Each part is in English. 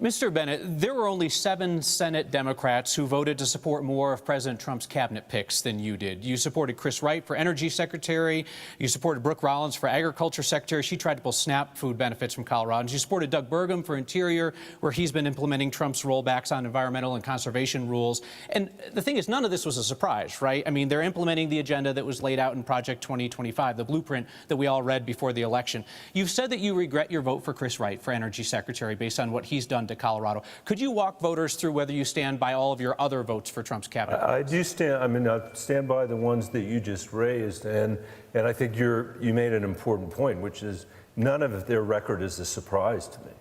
Mr. Bennet, there were only 7 Senate Democrats who voted to support more of President Trump's cabinet picks than you did. You supported Chris Wright for Energy Secretary. You supported Brooke Rollins for Agriculture Secretary. She tried to pull SNAP food benefits from Coloradans. You supported Doug Burgum for Interior, where he's been implementing Trump's rollbacks on environmental and conservation rules. And the thing is, none of this was a surprise, right? I mean, they're implementing the agenda that was laid out in Project 2025, the blueprint that we all read before the election. You've said that you regret your vote for Chris Wright for Energy Secretary based on what he's done to Colorado. Could you walk voters through whether you stand by all of your other votes for Trump's cabinet? I do stand. I stand by the ones that you just raised, and I think you made an important point, which is none of their record is a surprise to me.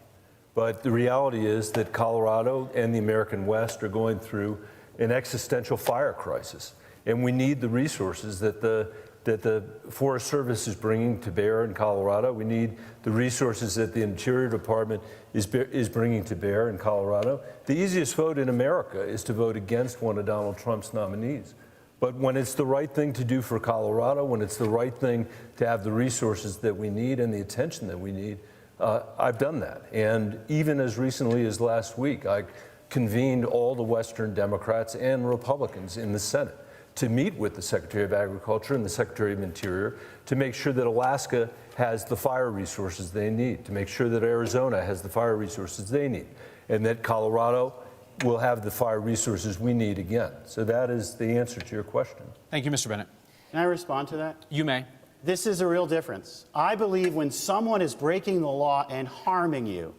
But the reality is that Colorado and the American West are going through an existential fire crisis, and we need the resources that the Forest Service is bringing to bear in Colorado. We need the resources that the Interior Department is bringing to bear in Colorado. The easiest vote in America is to vote against one of Donald Trump's nominees. But when it's the right thing to do for Colorado, when it's the right thing to have the resources that we need and the attention that we need, I've done that. And even as recently as last week, I convened all the Western Democrats and Republicans in the Senate to meet with the Secretary of Agriculture and the Secretary of Interior to make sure that Alaska has the fire resources they need, to make sure that Arizona has the fire resources they need, and that Colorado will have the fire resources we need again. So that is the answer to your question. Thank you, Mr. Bennet. Can I respond to that? You may. This is a real difference. I believe when someone is breaking the law and harming you,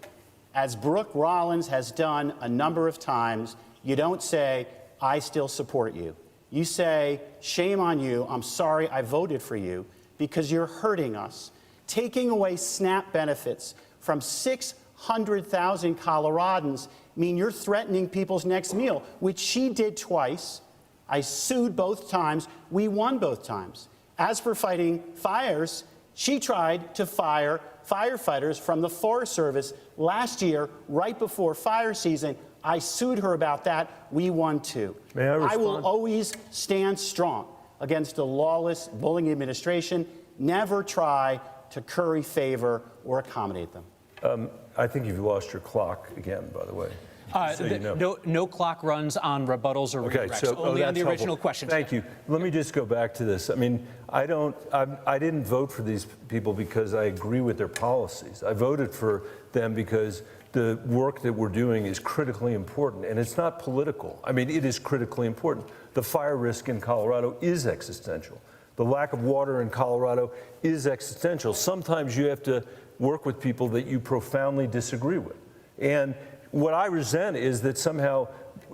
as Brooke Rollins has done a number of times, you don't say, I still support you. You say, shame on you, I'm sorry I voted for you, because you're hurting us. Taking away SNAP benefits from 600,000 Coloradans mean you're threatening people's next meal, which she did twice. I sued both times. We won both times. As for fighting fires, she tried to fire firefighters from the Forest Service last year, right before fire season. I sued her about that. We won too. May I respond? I will always stand strong against a lawless, bullying administration. Never try to curry favor or accommodate them. I think you've lost your clock again, by the way. So you know. No clock runs on rebuttals or redirects, so, only on the original helpful. questions. Thank you. Let me just go back to this. I mean, I didn't vote for these people because I agree with their policies. I voted for them because the work that we're doing is critically important, and it's not political. I mean, it is critically important. The fire risk in Colorado is existential. The lack of water in Colorado is existential. Sometimes you have to work with people that you profoundly disagree with. And what I resent is that somehow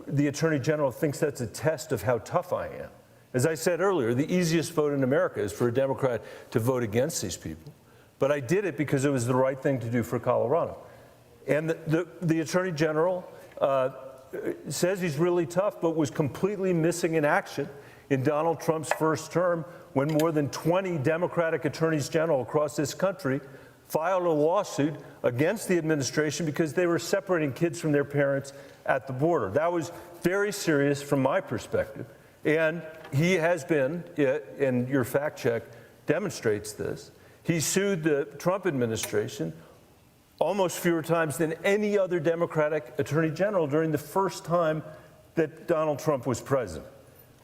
the Attorney General thinks that's a test of how tough I am. As I said earlier, the easiest vote in America is for a Democrat to vote against these people. But I did it because it was the right thing to do for Colorado. And the Attorney General says he's really tough, but was completely missing in action in Donald Trump's first term when more than 20 Democratic attorneys general across this country filed a lawsuit against the administration because they were separating kids from their parents at the border. That was very serious from my perspective. And he has been, and your fact check demonstrates this, he sued the Trump administration almost fewer times than any other Democratic attorney general during the first time that Donald Trump was president.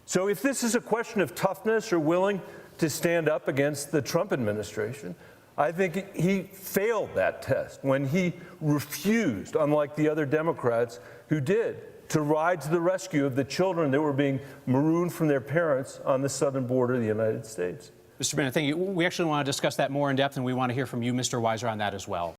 So if this is a question of toughness or willing to stand up against the Trump administration, I think he failed that test when he refused, unlike the other Democrats who did, to ride to the rescue of the children that were being marooned from their parents on the southern border of the United States. Mr. Bennet, thank you. We actually want to discuss that more in depth, and we want to hear from you, Mr. Weiser, on that as well.